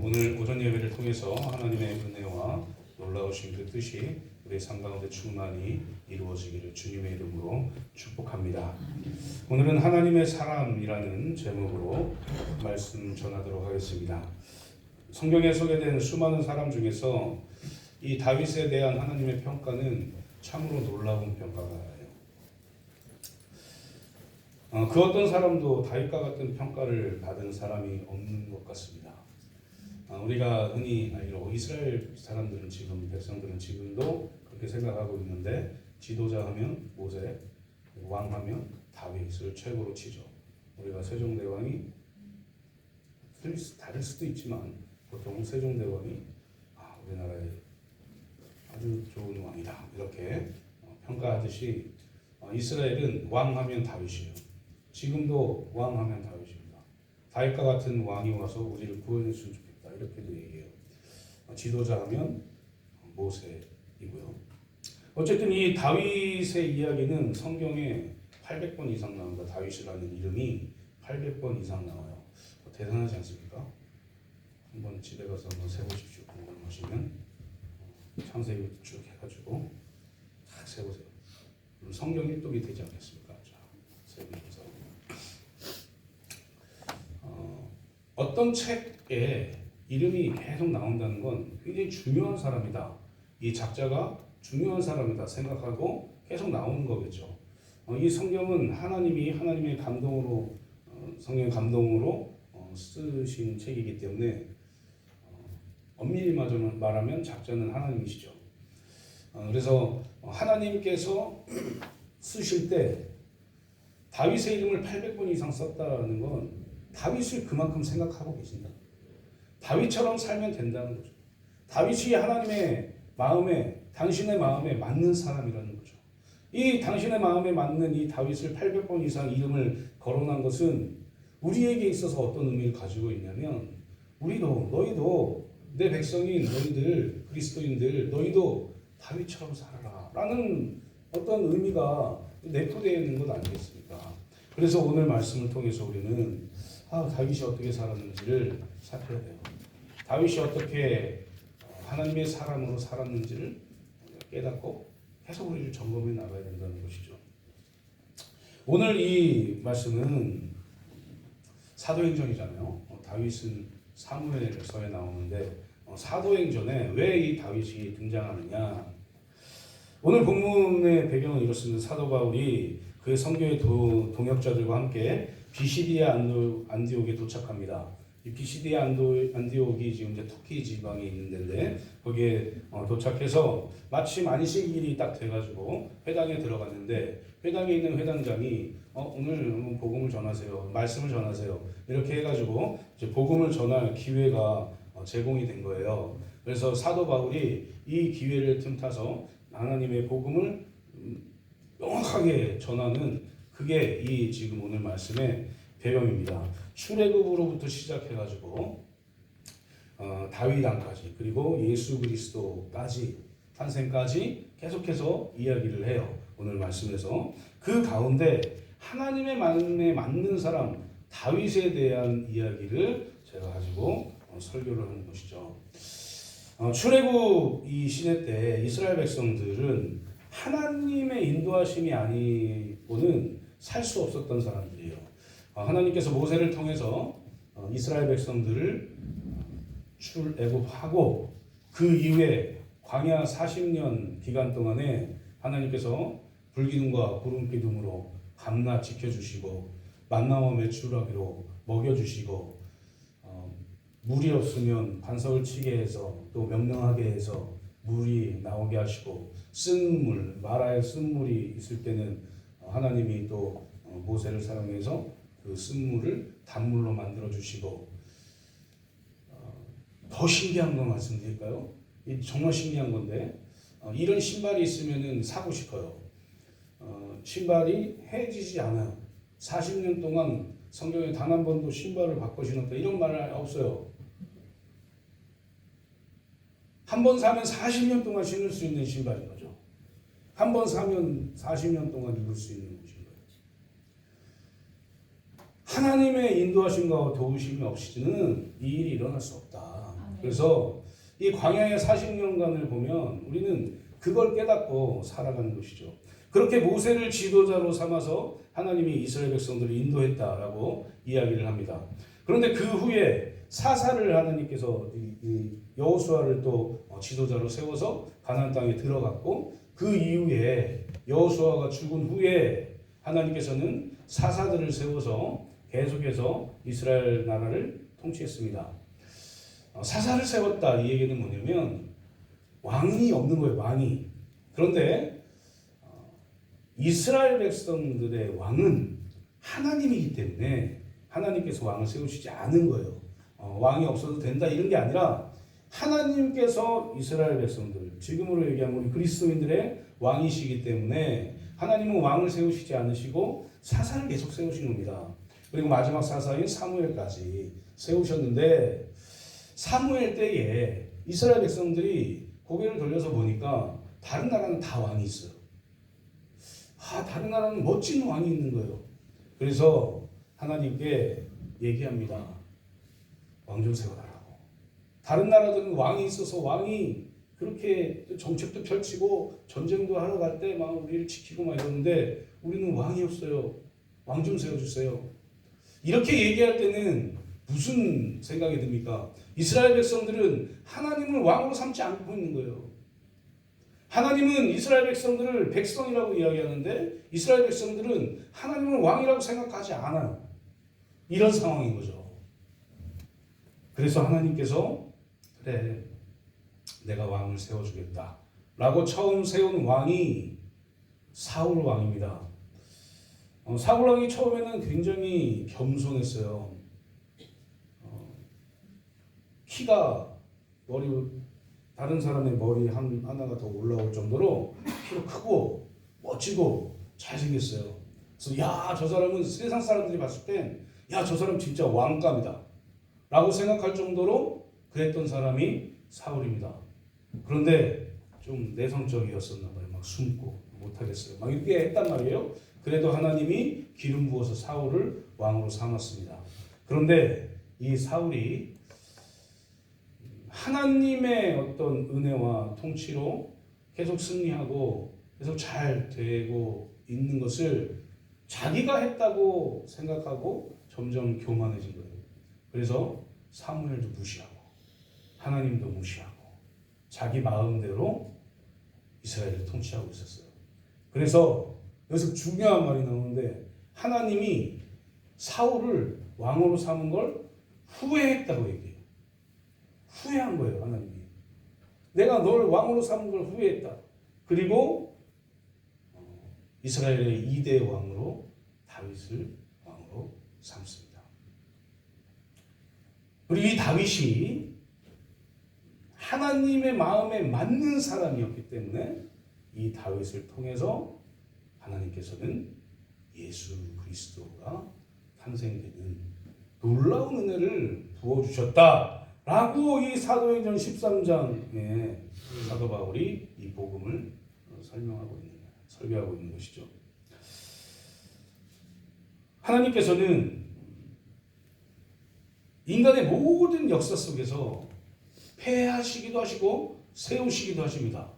오늘 오전 예배를 통해서 하나님의 은혜와 놀라우신 그 뜻이 우리 삶 가운데 충만히 이루어지기를 주님의 이름으로 축복합니다. 오늘은 하나님의 사람이라는 제목으로 말씀 전하도록 하겠습니다. 성경에 소개된 수많은 사람 중에서 이 다윗에 대한 하나님의 평가는 참으로 놀라운 평가예요. 그 어떤 사람도 다윗과 같은 평가를 받은 사람이 없는 것 같습니다. 우리가 흔히 이스라엘 사람들은 지금 백성들은 지금도 그렇게 생각하고 있는데 지도자 하면 모세, 왕 하면 다윗을 최고로 치죠. 우리가 세종대왕이 다를 수도 있지만 보통 세종대왕이 우리나라의 아주 좋은 왕이다 이렇게 평가하듯이 이스라엘은 왕 하면 다윗이에요. 지금도 왕 하면 다윗입니다. 다윗과 같은 왕이 와서 우리를 구원했으면 좋겠다 이렇게도 얘기해요. 지도자 하면 모세이고요. 어쨌든 이 다윗의 이야기는 성경에 800번 이상 나옵니다. 다윗이라는 이름이 800번 이상 나와요. 대단하지 않습니까? 한번 집에 가서 한번 세보십시오. 궁금하시면 창세기부터 쭉 해가지고 딱 세보세요. 그럼 성경 1독이 되지 않겠습니까? 자, 세보면서 어떤 책에 이름이 계속 나온다는 건 굉장히 중요한 사람이다. 이 작자가 중요한 사람이다 생각하고 계속 나오는 거겠죠. 이 성경은 하나님의 감동으로 성경의 감동으로 쓰신 책이기 때문에 엄밀히 말하면 작자는 하나님이시죠. 그래서 하나님께서 쓰실 때 다윗의 이름을 800번 이상 썼다는 건 다윗을 그만큼 생각하고 계신다. 다윗처럼 살면 된다는 거죠. 다윗이 하나님의 마음에, 당신의 마음에 맞는 사람이라는 거죠. 이 당신의 마음에 맞는 이 다윗을 800번 이상 이름을 거론한 것은 우리에게 있어서 어떤 의미를 가지고 있냐면 너희도 내 백성인 너희들 그리스도인들 너희도 다윗처럼 살아라 라는 어떤 의미가 내포되어 있는 것 아니겠습니까? 그래서 오늘 말씀을 통해서 우리는 다윗이 어떻게 살았는지를 살펴야 돼요. 다윗이 어떻게 하나님의 사람으로 살았는지를 깨닫고 계속 우리를 점검해 나가야 된다는 것이죠. 오늘 이 말씀은 사도행전이잖아요. 다윗은 사무엘서에 나오는데 사도행전에 왜 이 다윗이 등장하느냐. 오늘 본문의 배경은 이렇습니다. 사도 바울이 그의 선교의 동역자들과 함께 비시디아 안디옥에 도착합니다. 이 비시디아 안디옥이 지금 이제 터키 지방에 있는 데인데 거기에 도착해서 마침 안식일이 딱 돼가지고 회당에 들어갔는데 회당에 있는 회당장이 오늘 복음을 전하세요, 말씀을 전하세요 이렇게 해가지고 이제 복음을 전할 기회가 제공이 된 거예요. 그래서 사도 바울이 이 기회를 틈타서 하나님의 복음을 명확하게 전하는 그게 이 지금 오늘 말씀의 배경입니다. 출애굽으로부터 시작해가지고 다윗 왕까지 그리고 예수 그리스도까지 탄생까지 계속해서 이야기를 해요. 오늘 말씀에서 그 가운데 하나님의 마음에 맞는 사람 다윗에 대한 이야기를 제가 가지고 설교를 하는 것이죠. 출애굽 이 시대 때 이스라엘 백성들은 하나님의 인도하심이 아니고는 살 수 없었던 사람들이에요. 하나님께서 모세를 통해서 이스라엘 백성들을 출애굽하고 그 이후에 광야 40년 기간 동안에 하나님께서 불기둥과 구름기둥으로 밤낮 지켜주시고 만나와 메추라기로 먹여주시고 물이 없으면 반석을 치게 해서 또 명령하게 해서 물이 나오게 하시고 쓴 물, 마라의 쓴 물이 있을 때는 하나님이 또 모세를 사용해서 그 쓴물을 단물로 만들어 주시고 더 신기한 거 말씀드릴까요? 정말 신기한 건데 이런 신발이 있으면은 사고 싶어요. 신발이 해지지 않아요. 40년 동안 성경에 단 한 번도 신발을 바꿔 신었다 이런 말 없어요. 한 번 사면 40년 동안 신을 수 있는 신발인 거죠. 한 번 사면 40년 동안 입을 수 있는 신발. 하나님의 인도하심과 도우심이 없이는 이 일이 일어날 수 없다. 그래서 이 광야의 40년간을 보면 우리는 그걸 깨닫고 살아가는 것이죠. 그렇게 모세를 지도자로 삼아서 하나님이 이스라엘 백성들을 인도했다라고 이야기를 합니다. 그런데 그 후에 사사를 하나님께서 여호수아를 또 지도자로 세워서 가나안 땅에 들어갔고, 그 이후에 여호수아가 죽은 후에 하나님께서는 사사들을 세워서 계속해서 이스라엘 나라를 통치했습니다. 사사를 세웠다, 이 얘기는 뭐냐면 왕이 없는 거예요. 왕이. 그런데 이스라엘 백성들의 왕은 하나님이기 때문에 하나님께서 왕을 세우시지 않은 거예요. 왕이 없어도 된다 이런 게 아니라 하나님께서 이스라엘 백성들, 지금으로 얘기하면 우리 그리스도인들의 왕이시기 때문에 하나님은 왕을 세우시지 않으시고 사사를 계속 세우신 겁니다. 그리고 마지막 사사인 사무엘까지 세우셨는데, 사무엘 때에 이스라엘 백성들이 고개를 돌려서 보니까 다른 나라는 다 왕이 있어요. 다른 나라는 멋진 왕이 있는 거예요. 그래서 하나님께 얘기합니다. 왕 좀 세워달라고. 다른 나라들은 왕이 있어서 왕이 그렇게 정책도 펼치고 전쟁도 하러 갈 때 막 우리를 지키고 막 이러는데 우리는 왕이 없어요. 왕 좀 세워주세요. 이렇게 얘기할 때는 무슨 생각이 듭니까? 이스라엘 백성들은 하나님을 왕으로 삼지 않고 있는 거예요. 하나님은 이스라엘 백성들을 백성이라고 이야기하는데 이스라엘 백성들은 하나님을 왕이라고 생각하지 않아요. 이런 상황인 거죠. 그래서 하나님께서 그래, 내가 왕을 세워주겠다 라고 처음 세운 왕이 사울 왕입니다. 사울 왕이 처음에는 굉장히 겸손했어요. 키가 다른 사람의 머리 하나가 더 올라올 정도로 키도 크고 멋지고 잘생겼어요. 그래서 야, 저 사람은 세상 사람들이 봤을 땐 야, 저 사람 진짜 왕감이다 라고 생각할 정도로 그랬던 사람이 사울입니다. 그런데 좀 내성적이었었나 봐요. 막 숨고 못하겠어요. 막 이렇게 했단 말이에요. 그래도 하나님이 기름 부어서 사울을 왕으로 삼았습니다. 그런데 이 사울이 하나님의 어떤 은혜와 통치로 계속 승리하고 계속 잘 되고 있는 것을 자기가 했다고 생각하고 점점 교만해진 거예요. 그래서 사무엘도 무시하고 하나님도 무시하고 자기 마음대로 이스라엘을 통치하고 있었어요. 그래서 여기서 중요한 말이 나오는데 하나님이 사울을 왕으로 삼은 걸 후회했다고 얘기해요. 후회한 거예요, 하나님이. 내가 널 왕으로 삼은 걸 후회했다. 그리고 이스라엘의 2대 왕으로 다윗을 왕으로 삼습니다. 그리고 이 다윗이 하나님의 마음에 맞는 사람이었기 때문에 이 다윗을 통해서 하나님께서는 예수 그리스도가 탄생되는 놀라운 은혜를 부어주셨다라고 이 사도행전 13장에 사도 바울이 이 복음을 설교하고 있는 것이죠. 하나님께서는 인간의 모든 역사 속에서 폐하시기도 하시고 세우시기도 하십니다.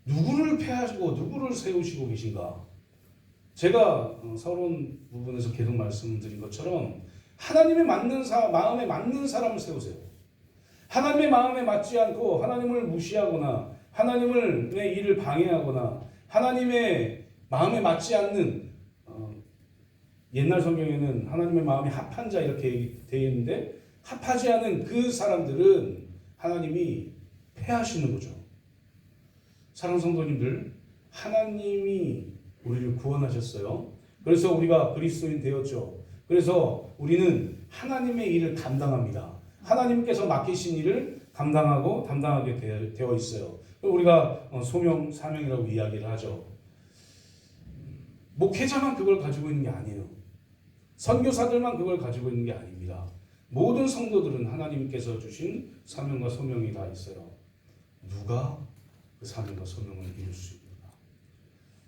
누구를 폐하시고 누구를 세우시고 계신가? 제가 서론 부분에서 계속 말씀드린 것처럼 하나님의 마음에 맞는 사람을 세우세요. 하나님의 마음에 맞지 않고 하나님을 무시하거나 하나님의 일을 방해하거나 하나님의 마음에 맞지 않는 옛날 성경에는 하나님의 마음에 합한 자 이렇게 되어 있는데 합하지 않은 그 사람들은 하나님이 폐하시는 거죠. 사랑하는 성도님들, 하나님이 우리를 구원하셨어요. 그래서 우리가 그리스도인 되었죠. 그래서 우리는 하나님의 일을 감당합니다. 하나님께서 맡기신 일을 담당하게 되어 있어요. 우리가 소명, 사명이라고 이야기를 하죠. 목회자만 그걸 가지고 있는 게 아니에요. 선교사들만 그걸 가지고 있는 게 아닙니다. 모든 성도들은 하나님께서 주신 사명과 소명이 다 있어요. 누가 그 사명과 소명을 이룰 수 있는가?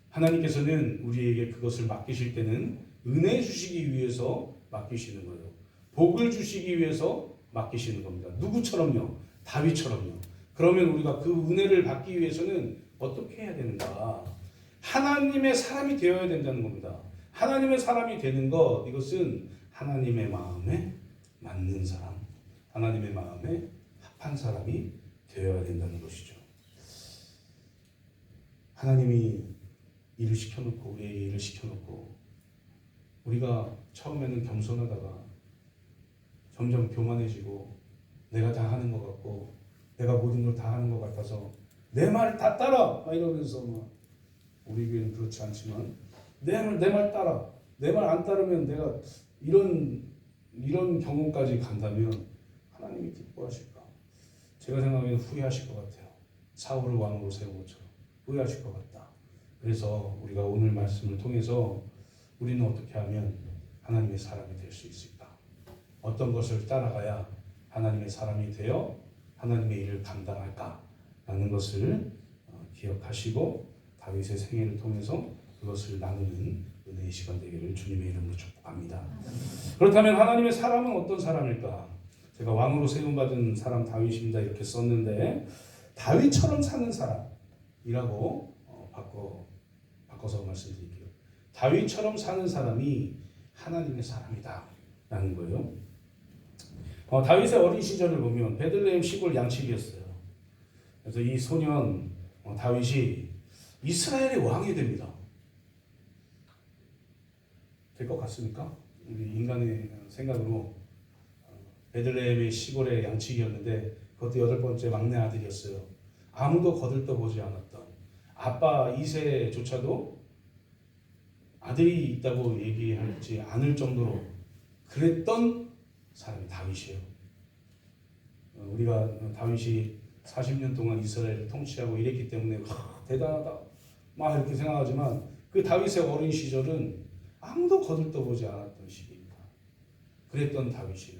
하나님께서는 우리에게 그것을 맡기실 때는 은혜 주시기 위해서 맡기시는 거예요. 복을 주시기 위해서 맡기시는 겁니다. 누구처럼요? 다윗처럼요. 그러면 우리가 그 은혜를 받기 위해서는 어떻게 해야 되는가? 하나님의 사람이 되어야 된다는 겁니다. 하나님의 사람이 되는 것, 이것은 하나님의 마음에 맞는 사람, 하나님의 마음에 합한 사람이 되어야 된다는 것이죠. 하나님이 일을 시켜놓고, 우리에게 일을 시켜놓고, 우리가 처음에는 겸손하다가 점점 교만해지고 내가 다 하는 것 같고 내가 모든 걸 다 하는 것 같아서 내 말 다 따라 막 이러면서 막, 우리 교회는 그렇지 않지만 내 말 따라, 내 말 안 따르면 내가 이런 경험까지 간다면 하나님이 기뻐하실까? 제가 생각하기에는 후회하실 것 같아요. 사울을 왕으로 세운 것처럼 후회하실 것 같다. 그래서 우리가 오늘 말씀을 통해서 우리는 어떻게 하면 하나님의 사람이 될 수 있을까? 어떤 것을 따라가야 하나님의 사람이 되어 하나님의 일을 감당할까라는 것을 기억하시고 다윗의 생애를 통해서 그것을 나누는 은혜의 시간 되기를 주님의 이름으로 축복합니다. 그렇다면 하나님의 사람은 어떤 사람일까? 제가 왕으로 세움받은 사람 다윗입니다 이렇게 썼는데 다윗처럼 사는 사람이라고 바꿔서 말씀드릴게요. 다윗처럼 사는 사람이 하나님의 사람이다 라는 거예요. 다윗의 어린 시절을 보면 베들레헴 시골 양치기였어요. 그래서 이 소년 다윗이 이스라엘의 왕이 됩니다. 될 것 같습니까? 우리 인간의 생각으로 베들레헴의 시골의 양치기였는데 그것도 8번째 막내 아들이었어요. 아무도 거들떠보지 않았던 아빠 이세조차도 아들이 있다고 얘기하지 않을 정도로 그랬던 사람이 다윗이에요. 우리가 다윗이 40년 동안 이스라엘을 통치하고 이랬기 때문에 대단하다 막 이렇게 생각하지만 그 다윗의 어린 시절은 아무도 거들떠보지 않았던 시기입니다. 그랬던 다윗이에요.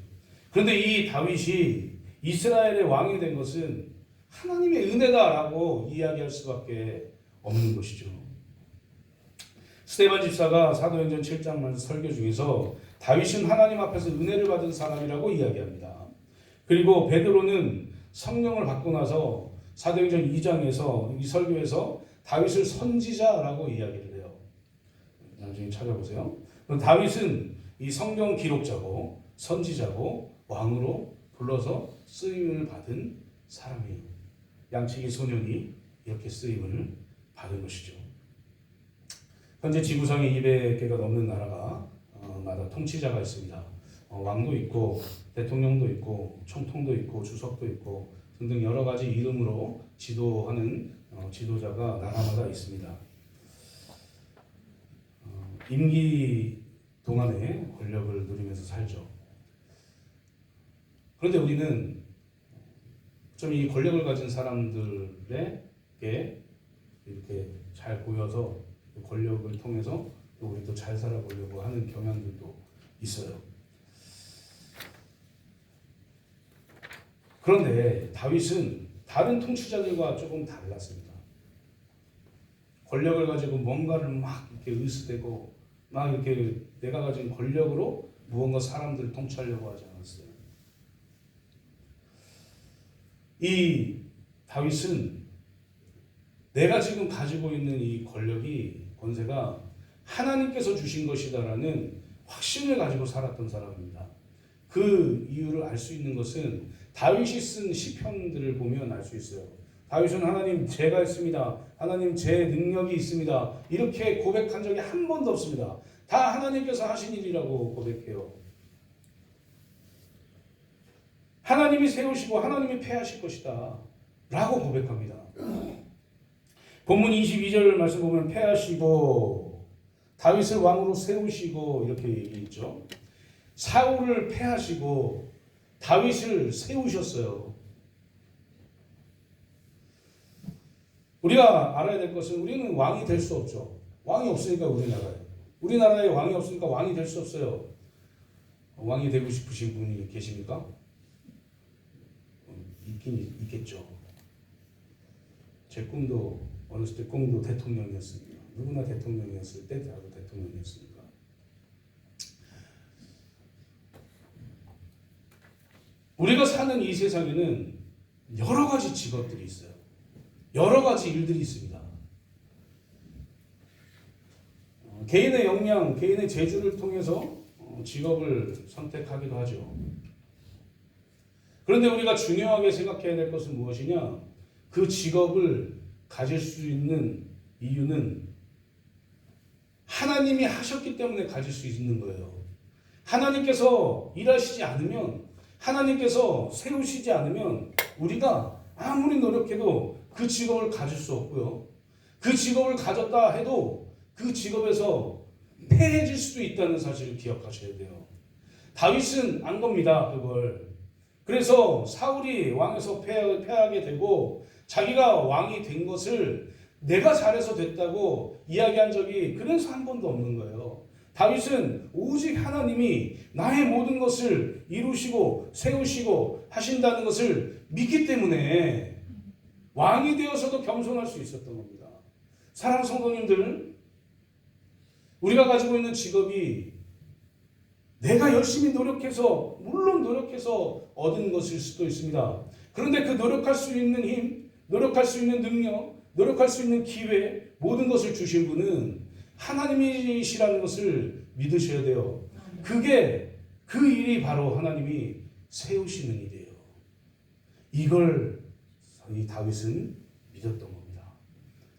그런데 이 다윗이 이스라엘의 왕이 된 것은 하나님의 은혜다라고 이야기할 수밖에 없는 것이죠. 스데반 집사가 사도행전 7장 설교 중에서 다윗은 하나님 앞에서 은혜를 받은 사람이라고 이야기합니다. 그리고 베드로는 성령을 받고 나서 사도행전 2장에서 이 설교에서 다윗을 선지자라고 이야기를 해요. 나중에 찾아보세요. 다윗은 이 성경 기록자고 선지자고 왕으로 불러서 쓰임을 받은 사람이에요. 양치기 소년이 이렇게 쓰임을 받은 것이죠. 현재 지구상에 200개가 넘는 나라가 마다 통치자가 있습니다. 왕도 있고 대통령도 있고 총통도 있고 주석도 있고 등등 여러 가지 이름으로 지도하는 지도자가 나라마다 있습니다. 임기 동안에 권력을 누리면서 살죠. 그런데 우리는 좀 이 권력을 가진 사람들에게 이렇게 잘 보여서 권력을 통해서 또 우리도 잘 살아보려고 하는 경향들도 있어요. 그런데 다윗은 다른 통치자들과 조금 달랐습니다. 권력을 가지고 뭔가를 막 이렇게 으스대고 막 이렇게 내가 가진 권력으로 무언가 사람들을 통치하려고 하지 않았어요. 이 다윗은 내가 지금 가지고 있는 이 권세가 하나님께서 주신 것이다라는 확신을 가지고 살았던 사람입니다. 그 이유를 알 수 있는 것은 다윗이 쓴 시편들을 보면 알 수 있어요. 다윗은 하나님 제가 있습니다. 하나님 제 능력이 있습니다. 이렇게 고백한 적이 한 번도 없습니다. 다 하나님께서 하신 일이라고 고백해요. 하나님이 세우시고 하나님이 패하실 것이다 라고 고백합니다. 본문 22절 말씀 보면 패하시고 다윗을 왕으로 세우시고 이렇게 얘기했죠. 사울을 패하시고 다윗을 세우셨어요. 우리가 알아야 될 것은 우리는 왕이 될 수 없죠. 왕이 없으니까 우리나라에 왕이 없으니까 왕이 될 수 없어요. 왕이 되고 싶으신 분이 계십니까? 있긴 있겠죠. 제 꿈도 어렸을 때 꿈도 대통령이었습니다. 누구나 대통령이었을 때 나도 대통령이었습니다. 우리가 사는 이 세상에는 여러 가지 직업들이 있어요. 여러 가지 일들이 있습니다. 개인의 역량, 개인의 재주를 통해서 직업을 선택하기도 하죠. 그런데 우리가 중요하게 생각해야 될 것은 무엇이냐? 그 직업을 가질 수 있는 이유는 하나님이 하셨기 때문에 가질 수 있는 거예요. 하나님께서 일하시지 않으면, 하나님께서 세우시지 않으면 우리가 아무리 노력해도 그 직업을 가질 수 없고요. 그 직업을 가졌다 해도 그 직업에서 패해질 수도 있다는 사실을 기억하셔야 돼요. 다윗은 안 겁니다, 그걸. 그래서 사울이 왕에서 패하게 되고 자기가 왕이 된 것을 내가 잘해서 됐다고 이야기한 적이 그래서 한 번도 없는 거예요. 다윗은 오직 하나님이 나의 모든 것을 이루시고 세우시고 하신다는 것을 믿기 때문에 왕이 되어서도 겸손할 수 있었던 겁니다. 사랑하는 성도님들, 우리가 가지고 있는 직업이 내가 열심히 노력해서, 물론 노력해서 얻은 것일 수도 있습니다. 그런데 그 노력할 수 있는 힘, 노력할 수 있는 능력, 노력할 수 있는 기회, 모든 것을 주신 분은 하나님이시라는 것을 믿으셔야 돼요. 그게, 그 일이 바로 하나님이 세우시는 일이에요. 이걸 이 다윗은 믿었던 겁니다.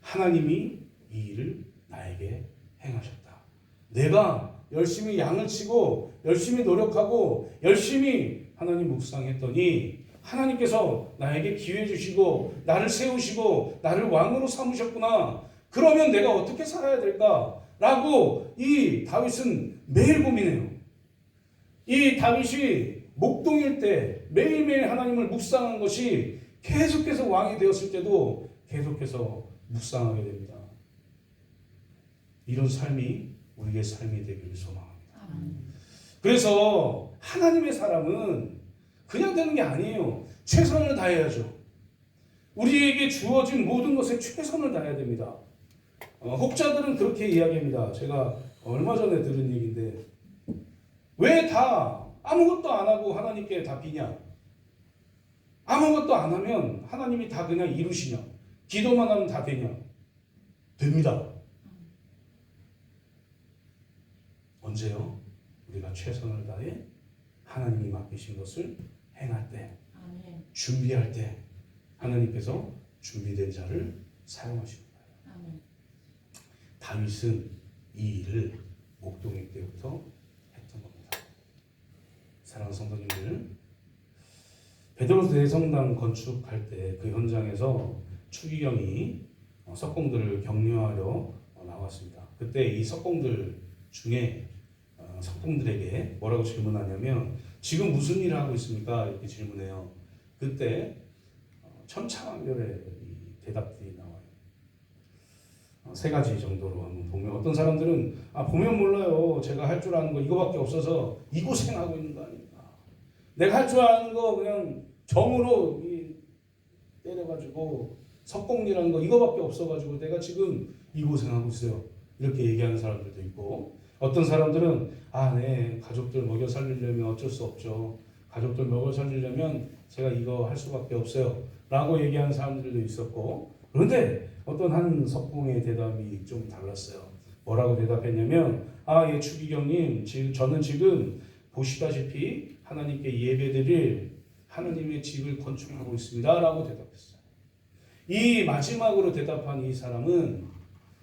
하나님이 이 일을 나에게 행하셨다. 내가 열심히 양을 치고 열심히 노력하고 열심히 하나님 묵상했더니 하나님께서 나에게 기회 주시고 나를 세우시고 나를 왕으로 삼으셨구나. 그러면 내가 어떻게 살아야 될까? 라고 이 다윗은 매일 고민해요. 이 다윗이 목동일 때 매일매일 하나님을 묵상한 것이 계속해서 왕이 되었을 때도 계속해서 묵상하게 됩니다. 이런 삶이 우리의 삶이 되기를 소망합니다. 그래서 하나님의 사람은 그냥 되는 게 아니에요. 최선을 다해야죠. 우리에게 주어진 모든 것에 최선을 다해야 됩니다. 혹자들은 그렇게 이야기합니다. 제가 얼마 전에 들은 얘기인데 왜 다 아무것도 안 하고 하나님께 다 비냐? 아무것도 안 하면 하나님이 다 그냥 이루시냐? 기도만 하면 다 되냐? 됩니다. 언제요? 우리가 최선을 다해 하나님이 맡기신 것을 행할 때, 준비할 때 하나님께서 준비된 자를 사용하시는 거예요. 다윗은 이 일을 목동일 때부터 했던 겁니다. 사랑하는 성도님들, 베드로 대성당 건축할 때 그 현장에서 추기경이 석공들을 격려하러 나왔습니다. 그때 이 석공들 중에 석공들에게 뭐라고 질문하냐면 지금 무슨 일을 하고 있습니까? 이렇게 질문해요. 그때 천차만별의 대답들이 나와요. 세 가지 정도로 한번 보면 어떤 사람들은 보면 몰라요. 제가 할 줄 아는 거 이거밖에 없어서 이 고생하고 있는 거 아닙니까? 내가 할 줄 아는 거 그냥 정으로 때려가지고 석공이라는 거 이거밖에 없어가지고 내가 지금 이 고생하고 있어요. 이렇게 얘기하는 사람들도 있고 어떤 사람들은 네 가족들 먹여 살리려면 어쩔 수 없죠. 가족들 먹여 살리려면 제가 이거 할 수밖에 없어요. 라고 얘기하는 사람들도 있었고 그런데 어떤 한 석공의 대답이 좀 달랐어요. 뭐라고 대답했냐면 예 추기경님 저는 지금 보시다시피 하나님께 예배드릴 하나님의 집을 건축하고 있습니다. 라고 대답했어요. 이 마지막으로 대답한 이 사람은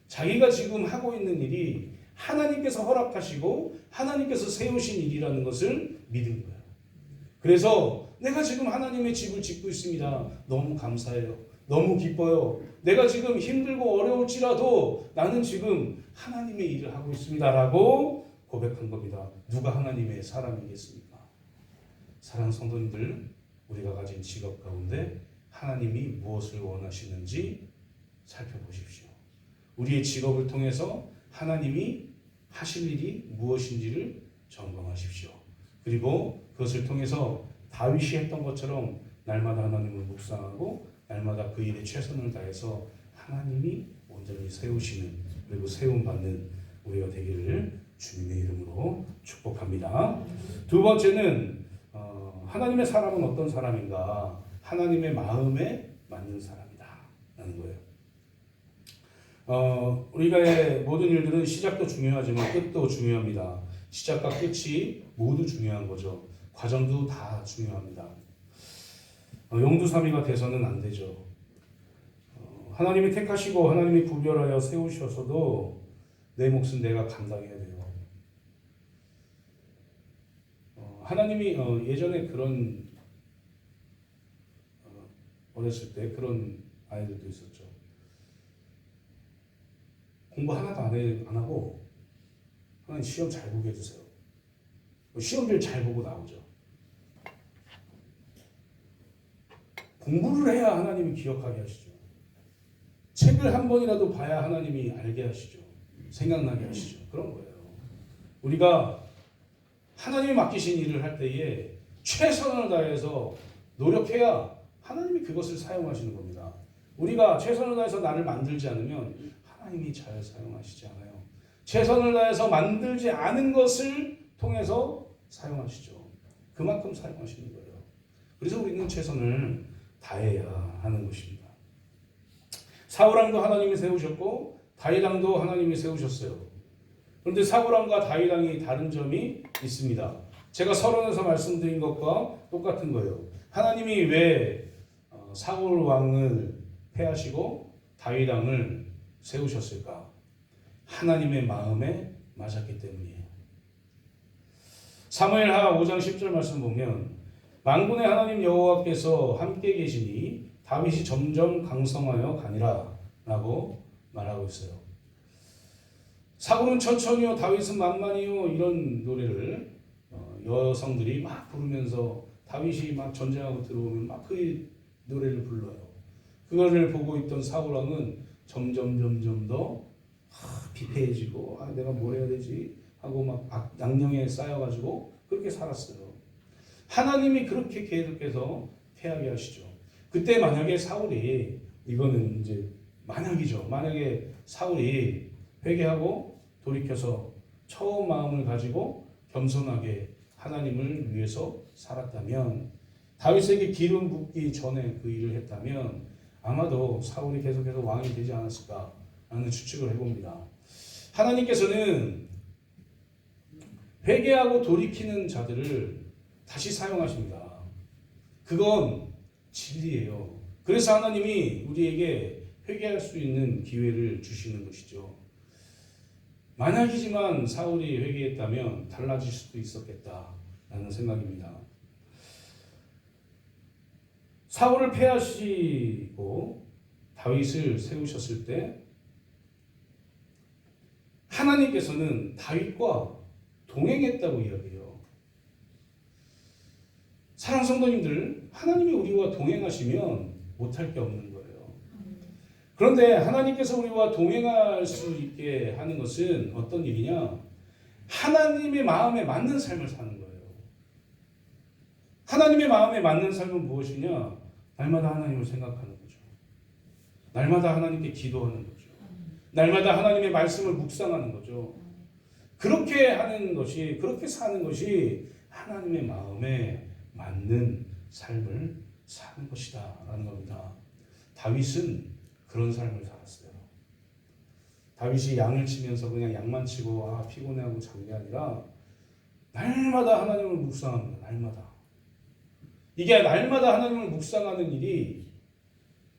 자기가 지금 하고 있는 일이 하나님께서 허락하시고 하나님께서 세우신 일이라는 것을 믿은 거예요. 그래서 내가 지금 하나님의 집을 짓고 있습니다. 너무 감사해요. 너무 기뻐요. 내가 지금 힘들고 어려울지라도 나는 지금 하나님의 일을 하고 있습니다. 라고 고백한 겁니다. 누가 하나님의 사람이겠습니까? 사랑하는 성도님들, 우리가 가진 직업 가운데 하나님이 무엇을 원하시는지 살펴보십시오. 우리의 직업을 통해서 하나님이 하실 일이 무엇인지를 점검하십시오. 그리고 그것을 통해서 다윗이 했던 것처럼 날마다 하나님을 묵상하고 날마다 그 일에 최선을 다해서 하나님이 온전히 세우시는 그리고 세움받는 우리가 되기를 주님의 이름으로 축복합니다. 두 번째는 하나님의 사람은 어떤 사람인가? 하나님의 마음에 맞는 사람이다 라는 거예요. 우리가 모든 일들은 시작도 중요하지만 끝도 중요합니다. 시작과 끝이 모두 중요한 거죠. 과정도 다 중요합니다. 용두사미가 돼서는 안 되죠. 하나님이 택하시고 하나님이 구별하여 세우셔서도 내 몫은 내가 감당해야 돼요. 하나님이 예전에 그런 어렸을 때 그런 아이들도 있었죠. 공부 하나도 안 하고 하나님 시험 잘 보게 해주세요. 시험들 잘 보고 나오죠. 공부를 해야 하나님이 기억하게 하시죠. 책을 한 번이라도 봐야 하나님이 알게 하시죠. 생각나게 하시죠. 그런 거예요. 우리가 하나님이 맡기신 일을 할 때에 최선을 다해서 노력해야 하나님이 그것을 사용하시는 겁니다. 우리가 최선을 다해서 나를 만들지 않으면 하나님이 잘 사용하시지 않아요. 최선을 다해서 만들지 않은 것을 통해서 사용하시죠. 그만큼 사용하시는 거예요. 그래서 우리는 최선을 다해야 하는 것입니다. 사울왕도 하나님이 세우셨고 다윗왕도 하나님이 세우셨어요. 그런데 사울왕과 다윗왕이 다른 점이 있습니다. 제가 서론에서 말씀드린 것과 똑같은 거예요. 하나님이 왜 사울왕을 패하시고 다윗왕을 세우셨을까? 하나님의 마음에 맞았기 때문이에요. 사무엘하 5장 10절 말씀 보면 만군의 하나님 여호와께서 함께 계시니 다윗이 점점 강성하여 가니라 라고 말하고 있어요. 사울은 천천히요 다윗은 만만히요 이런 노래를 여성들이 막 부르면서 다윗이 막 전쟁하고 들어오면 막 그 노래를 불러요. 그거를 보고 있던 사울왕은 점점 더 비폐해지고 내가 뭘 해야 되지 하고 막 양령에 쌓여가지고 그렇게 살았어요. 하나님이 그렇게 계속해서 패하게 하시죠. 그때 만약에 사울이 이거는 이제 만약이죠. 만약에 사울이 회개하고 돌이켜서 처음 마음을 가지고 겸손하게 하나님을 위해서 살았다면 다윗에게 기름 붓기 전에 그 일을 했다면 아마도 사울이 계속해서 왕이 되지 않았을까라는 추측을 해봅니다. 하나님께서는 회개하고 돌이키는 자들을 다시 사용하십니다. 그건 진리예요. 그래서 하나님이 우리에게 회개할 수 있는 기회를 주시는 것이죠. 만약이지만 사울이 회개했다면 달라질 수도 있었겠다라는 생각입니다. 사울을 패하시고 다윗을 세우셨을 때 하나님께서는 다윗과 동행했다고 이야기해요. 사랑 성도님들, 하나님이 우리와 동행하시면 못할 게 없는 거예요. 그런데 하나님께서 우리와 동행할 수 있게 하는 것은 어떤 일이냐? 하나님의 마음에 맞는 삶을 사는 거예요. 하나님의 마음에 맞는 삶은 무엇이냐? 날마다 하나님을 생각하는 거죠. 날마다 하나님께 기도하는 거죠. 날마다 하나님의 말씀을 묵상하는 거죠. 그렇게 하는 것이, 그렇게 사는 것이 하나님의 마음에 맞는 삶을 사는 것이다 라는 겁니다. 다윗은 그런 삶을 살았어요. 다윗이 양을 치면서 그냥 양만 치고 피곤해하고 잔 게 아니라 날마다 하나님을 묵상합니다. 날마다. 이게 날마다 하나님을 묵상하는 일이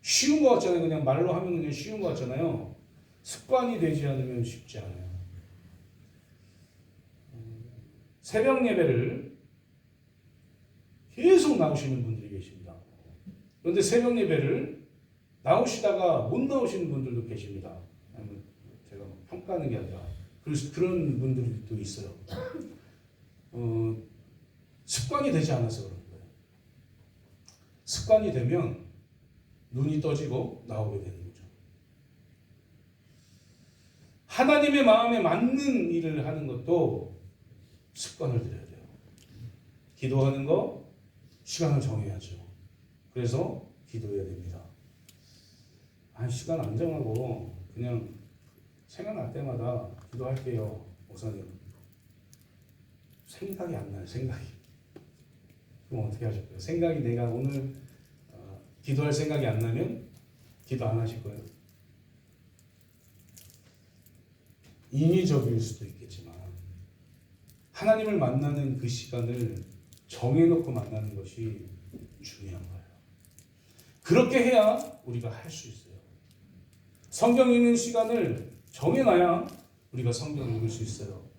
쉬운 것 같잖아요. 그냥 말로 하면 그냥 쉬운 것 같잖아요. 습관이 되지 않으면 쉽지 않아요. 새벽 예배를 계속 나오시는 분들이 계십니다. 그런데 새벽 예배를 나오시다가 못 나오시는 분들도 계십니다. 제가 평가하는 게 아니라 그래서 그런 분들도 있어요. 습관이 되지 않아서 그런 거예요. 습관이 되면 눈이 떠지고 나오게 되는 거죠. 하나님의 마음에 맞는 일을 하는 것도 습관을 들여야 돼요. 기도하는 거 시간을 정해야죠. 그래서 기도해야 됩니다. 시간 안 정하고 그냥 생각날 때마다 기도할게요. 목사님. 생각이 안 나요. 생각이. 그럼 어떻게 하실 거예요? 생각이 내가 오늘 기도할 생각이 안 나면 기도 안 하실 거예요. 인위적일 수도 있겠지만 하나님을 만나는 그 시간을 정해놓고 만나는 것이 중요한 거예요. 그렇게 해야 우리가 할 수 있어요. 성경 읽는 시간을 정해놔야 우리가 성경 읽을 수 있어요.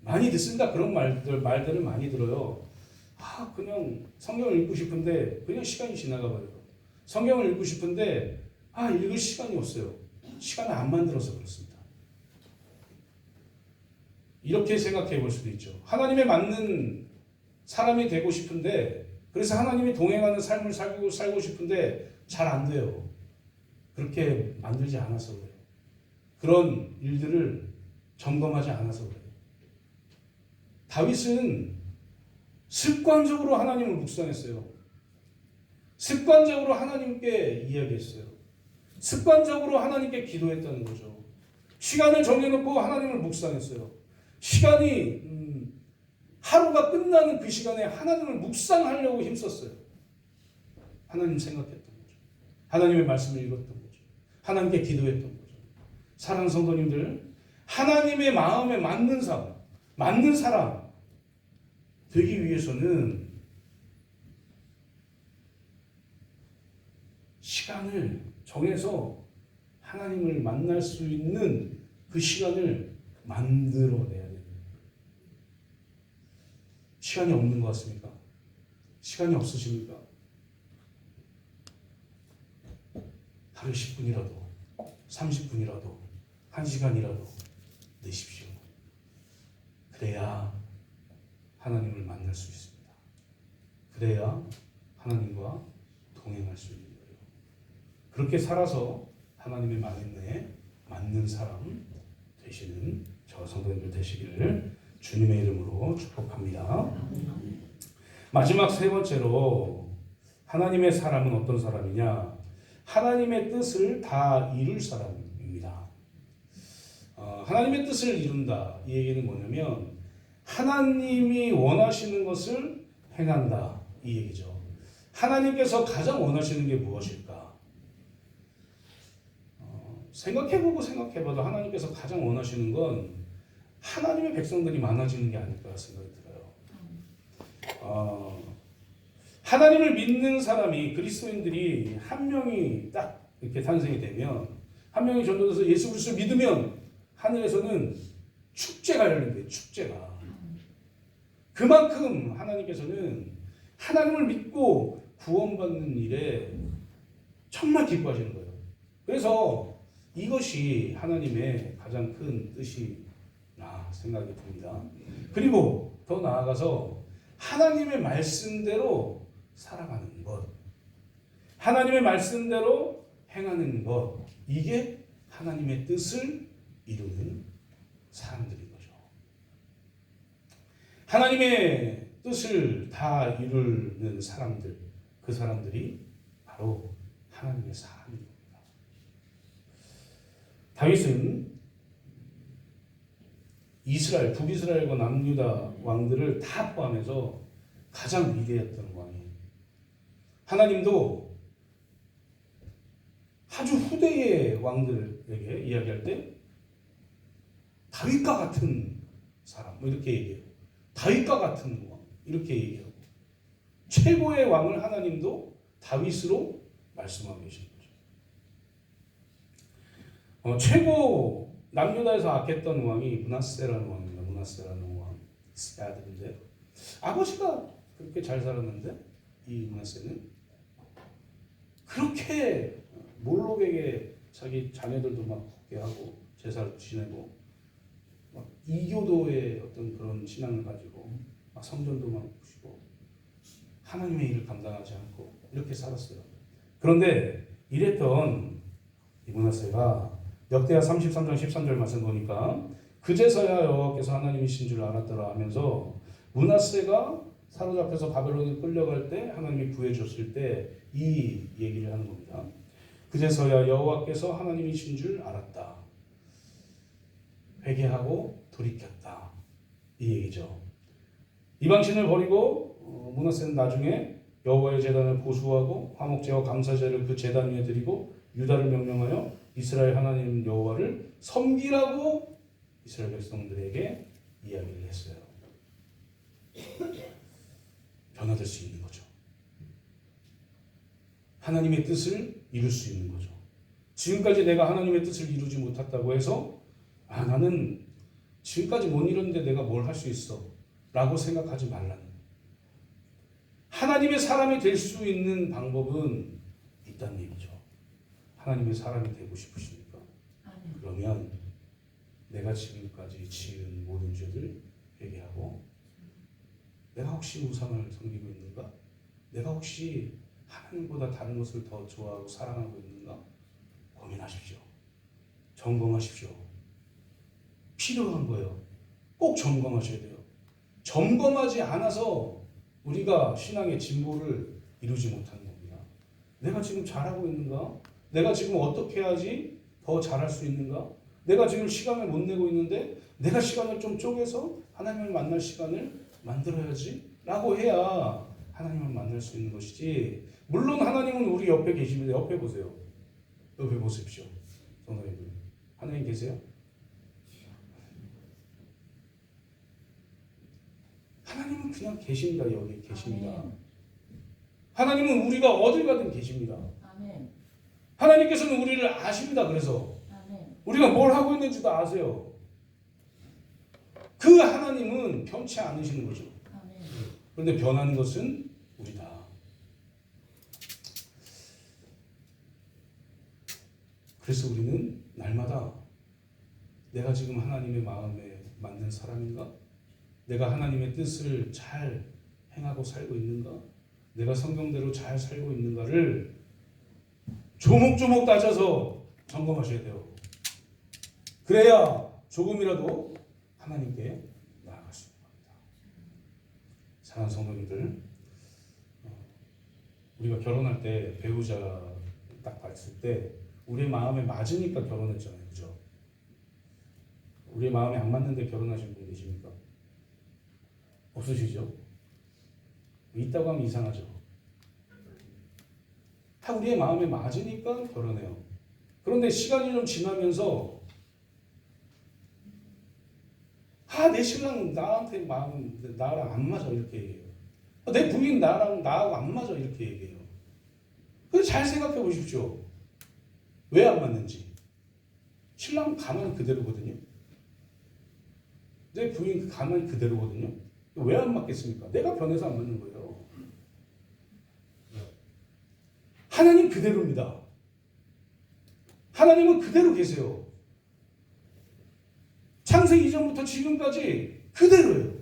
많이 듣습니다. 그런 말들을 많이 들어요. 그냥 성경을 읽고 싶은데 그냥 시간이 지나가 버려요. 성경을 읽고 싶은데 읽을 시간이 없어요. 시간을 안 만들어서 그렇습니다. 이렇게 생각해 볼 수도 있죠. 하나님에 맞는 사람이 되고 싶은데 그래서 하나님이 동행하는 삶을 살고 싶은데 잘 안 돼요. 그렇게 만들지 않아서 그래요. 그런 일들을 점검하지 않아서 그래요. 다윗은 습관적으로 하나님을 묵상했어요. 습관적으로 하나님께 이야기했어요. 습관적으로 하나님께 기도했다는 거죠. 시간을 정해놓고 하나님을 묵상했어요. 시간이 하루가 끝나는 그 시간에 하나님을 묵상하려고 힘썼어요. 하나님 생각했던 거죠. 하나님의 말씀을 읽었던 거죠. 하나님께 기도했던 거죠. 사랑하는 성도님들, 하나님의 마음에 맞는 사람 되기 위해서는 시간을 정해서 하나님을 만날 수 있는 그 시간을 만들어내야 됩니다. 시간이 없는 것 같습니까? 시간이 없으십니까? 하루에 10분이라도 30분이라도 1시간이라도 내십시오. 그래야 하나님을 만날 수 있습니다. 그래야 하나님과 동행할 수 있는 거예요. 그렇게 살아서 하나님의 마음에 맞는 사람 되시는 저 성도님들 되시기를 주님의 이름으로 축복합니다. 마지막 세 번째로 하나님의 사람은 어떤 사람이냐? 하나님의 뜻을 다 이룰 사람입니다. 하나님의 뜻을 이룬다. 이 얘기는 뭐냐면 하나님이 원하시는 것을 행한다. 이 얘기죠. 하나님께서 가장 원하시는 게 무엇일까? 생각해봐도 하나님께서 가장 원하시는 건 하나님의 백성들이 많아지는 게 아닐까 생각이 들어요. 하나님을 믿는 사람이 그리스도인들이 한 명이 딱 이렇게 탄생이 되면 한 명이 전도돼서 예수 그리스도를 믿으면 하늘에서는 축제가 열린대요. 축제가. 그만큼 하나님께서는 하나님을 믿고 구원받는 일에 정말 기뻐하시는 거예요. 그래서 이것이 하나님의 가장 큰 뜻이라 생각이 듭니다. 그리고 더 나아가서 하나님의 말씀대로 살아가는 것, 하나님의 말씀대로 행하는 것, 이게 하나님의 뜻을 이루는 사람들인 거죠. 하나님의 뜻을 다 이루는 사람들, 그 사람들이 바로 하나님의 사람입니다. 다윗은 이스라엘, 북이스라엘과 남유다 왕들을 다 포함해서 가장 위대했던 왕이에요. 하나님도 아주 후대의 왕들에게 이야기할 때 다윗과 같은 사람, 이렇게 얘기해요. 다윗과 같은 왕, 이렇게 얘기하고 최고의 왕을 하나님도 다윗으로 말씀하고 계신 거죠. 최고 남유다에서 악했던 왕이 므낫세라는 왕입니다. 므낫세라는 왕, 아들인데 아버지가 그렇게 잘 살았는데 이 므낫세는 그렇게 몰록에게 자기 자녀들도 막 굽게 하고 제사를 지내고 막 이교도의 어떤 그런 신앙을 가지고 막 성전도 막 부시고 하나님의 일을 감당하지 않고 이렇게 살았어요. 그런데 이랬던 이 므낫세가 역대하 33장 13절 말씀 보니까 그제서야 여호와께서 하나님이신 줄 알았더라 하면서 므낫세가 사로잡혀서 바벨론에 끌려갈 때 하나님이 구해줬을 때 이 얘기를 하는 겁니다. 그제서야 여호와께서 하나님이신 줄 알았다. 회개하고 돌이켰다. 이 얘기죠. 이방신을 버리고 므낫세는 나중에 여호와의 제단을 보수하고 화목제와 감사제를 그 제단 위에 드리고 유다를 명령하여 이스라엘 하나님 여호와를 섬기라고 이스라엘 백성들에게 이야기를 했어요. 변화될 수 있는 거죠. 하나님의 뜻을 이룰 수 있는 거죠. 지금까지 내가 하나님의 뜻을 이루지 못했다고 해서 나는 지금까지 못 이뤘는데 내가 뭘 할 수 있어 라고 생각하지 말라는 거예요. 하나님의 사람이 될 수 있는 방법은 있다는 얘기죠. 하나님의 사람이 되고 싶으십니까? 그러면 내가 지금까지 지은 모든 죄를 회개하고 내가 혹시 우상을 섬기고 있는가? 내가 혹시 하나님보다 다른 것을 더 좋아하고 사랑하고 있는가? 고민하십시오. 점검하십시오. 필요한 거예요. 꼭 점검하셔야 돼요. 점검하지 않아서 우리가 신앙의 진보를 이루지 못하는 겁니다. 내가 지금 잘하고 있는가? 내가 지금 어떻게 해야지 더 잘할 수 있는가? 내가 지금 시간을 못 내고 있는데 내가 시간을 좀 쪼개서 하나님을 만날 시간을 만들어야지 라고 해야 하나님을 만날 수 있는 것이지. 물론 하나님은 우리 옆에 계십니다. 옆에 보세요. 옆에 보십시오. 성도님들. 하나님 계세요? 하나님은 그냥 계십니다. 여기 계십니다. 하나님은 우리가 어딜 가든 계십니다. 하나님께서는 우리를 아십니다. 그래서 우리가 뭘 하고 있는지도 아세요. 그 하나님은 변치 않으시는 거죠. 그런데 변하는 것은 우리다. 그래서 우리는 날마다 내가 지금 하나님의 마음에 맞는 사람인가? 내가 하나님의 뜻을 잘 행하고 살고 있는가? 내가 성경대로 잘 살고 있는가를 조목조목 따져서 점검하셔야 돼요. 그래야 조금이라도 하나님께 나아갈 수 있는 겁니다. 사랑하는 성도님들, 우리가 결혼할 때 배우자 딱 봤을 때 우리의 마음에 맞으니까 결혼했잖아요. 그죠? 우리의 마음에 안 맞는데 결혼하신 분 계십니까? 없으시죠? 있다고 하면 이상하죠. 다 우리의 마음에 맞으니까 결혼해요. 그런데 시간이 좀 지나면서 내 신랑 나한테 나랑 안 맞아 이렇게 얘기해요. 내 부인 나하고 안 맞아 이렇게 얘기해요. 그래서 잘 생각해 보십시오. 왜 안 맞는지. 신랑 가만히 그대로거든요. 내 부인 가만히 그대로거든요. 왜 안 맞겠습니까? 내가 변해서 안 맞는 거예요. 하나님 그대로입니다. 하나님은 그대로 계세요. 창세기 이전부터 지금까지 그대로예요.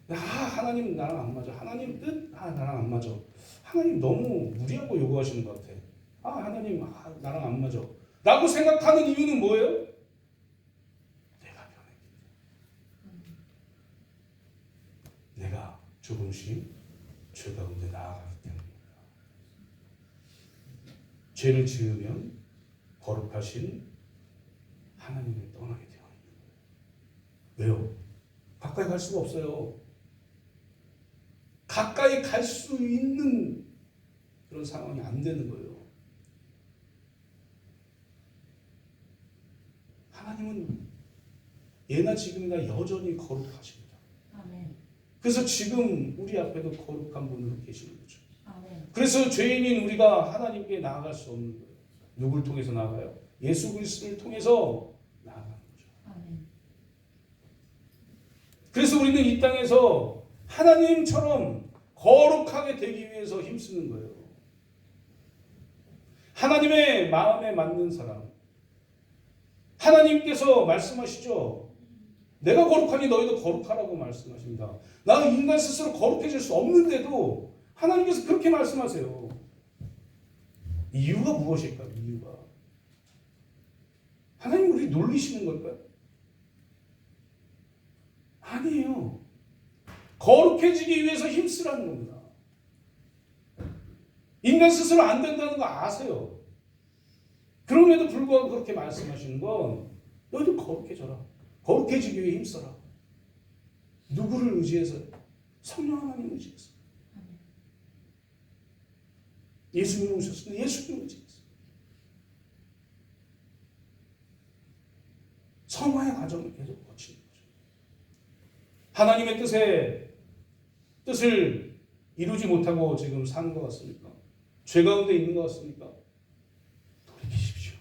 하나님 나랑 안 맞아. 하나님 뜻? 나랑 안 맞아. 하나님 너무 무리하고 요구하시는 것 같아. 하나님 나랑 안 맞아. 라고 생각하는 이유는 뭐예요? 내가 변했기 때문에. 내가 조금씩 죄 가운데 나아가기 때문입니다. 죄를 지으면 거룩하신 하나님을 떠나게 되어 있는 거예요. 왜요? 가까이 갈 수가 없어요. 가까이 갈 수 있는 그런 상황이 안 되는 거예요. 하나님은 예나 지금이나 여전히 거룩하십니다. 아멘. 그래서 지금 우리 앞에도 거룩한 분으로 계시는 거죠. 아멘. 그래서 죄인인 우리가 하나님께 나아갈 수 없는 거예요. 누굴 통해서 나아가요? 예수 그리스도를 통해서 나아가는 거죠. 아멘. 그래서 우리는 이 땅에서 하나님처럼 거룩하게 되기 위해서 힘쓰는 거예요. 하나님의 마음에 맞는 사람. 하나님께서 말씀하시죠. 내가 거룩하니 너희도 거룩하라고 말씀하십니다. 나는 인간 스스로 거룩해질 수 없는데도 하나님께서 그렇게 말씀하세요. 이유가 무엇일까? 이유가. 하나님 우리 놀리시는 걸까요? 아니에요. 거룩해지기 위해서 힘쓰라는 겁니다. 인간 스스로 안 된다는 거 아세요. 그럼에도 불구하고 그렇게 말씀하시는 건 너희들 거룩해져라. 거룩해지기 위해 힘써라. 누구를 의지해서요? 성령 하나님 의지해서. 예수님 오셨으니 예수님 의지해서. 성화의 과정을 계속 거치는 거죠. 하나님의 뜻을 이루지 못하고 지금 사는 것 같습니까? 죄 가운데 있는 것 같습니까? 돌이키십시오.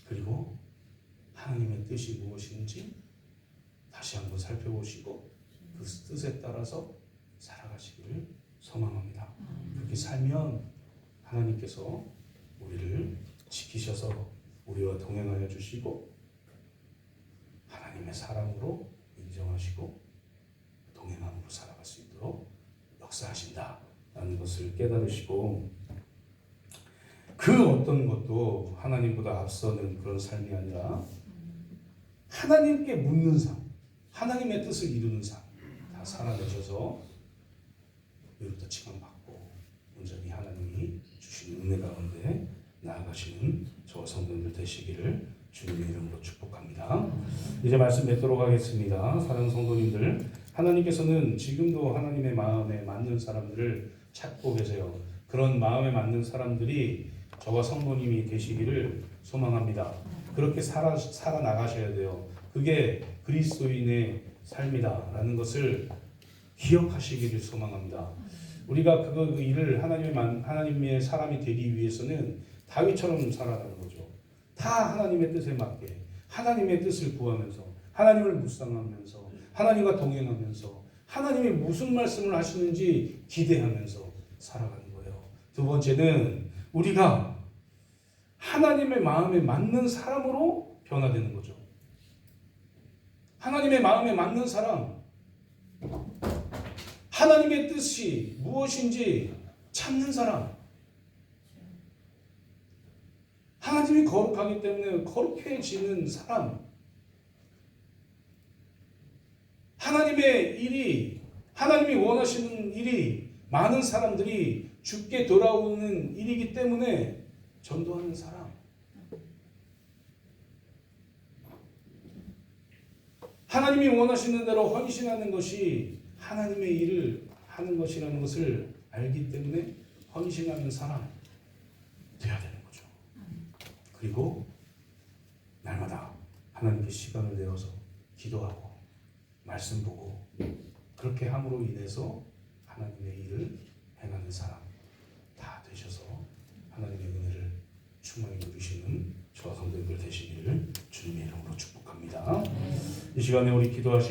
그리고 하나님의 뜻이 무엇인지 다시 한번 살펴보시고 그 뜻에 따라서 살아가시기를 소망합니다. 그렇게 살면 하나님께서 우리를 지키셔서 우리와 동행하여 주시고 하나님의 사람으로 인정하시고 동행함으로 살아갈 수 있도록 역사하신다라는 것을 깨달으시고 그 어떤 것도 하나님보다 앞서는 그런 삶이 아니라 하나님께 묻는 삶, 하나님의 뜻을 이루는 삶 다 살아내셔서 위로부터 칭함받고 온전히 하나님이 주신 은혜 가운데 나아가시는 저와 성도님들 되시기를 주님의 이름으로 축복합니다. 이제 말씀 맺도록 하겠습니다. 사랑하는 성도님들, 하나님께서는 지금도 하나님의 마음에 맞는 사람들을 찾고 계세요. 그런 마음에 맞는 사람들이 저와 성도님이 되시기를 소망합니다. 그렇게 살아나가셔야 돼요. 그게 그리스도인의 삶이다라는 것을 기억하시기를 소망합니다. 우리가 그 일을 하나님의 사람이 되기 위해서는 다윗처럼 살아가는 거죠. 다 하나님의 뜻에 맞게 하나님의 뜻을 구하면서 하나님을 묵상하면서 하나님과 동행하면서 하나님이 무슨 말씀을 하시는지 기대하면서 살아가는 거예요. 두 번째는 우리가 하나님의 마음에 맞는 사람으로 변화되는 거죠. 하나님의 마음에 맞는 사람, 하나님의 뜻이 무엇인지 찾는 사람. 하나님이 거룩하기 때문에 거룩해지는 사람. 하나님의 일이, 하나님이 원하시는 일이 많은 사람들이 죽게 돌아오는 일이기 때문에 전도하는 사람. 하나님이 원하시는 대로 헌신하는 것이 하나님의 일을 하는 것이라는 것을 알기 때문에 헌신하는 사람 되어야 되는 거죠. 그리고 날마다 하나님께 시간을 내어서 기도하고 말씀 보고 그렇게 함으로 인해서 하나님의 일을 행하는 사람 다 되셔서 하나님의 은혜를 충만히 누리시는 저와 성도님들 되시기를 주님의 이름으로 축복합니다. 이 시간에 우리 기도하시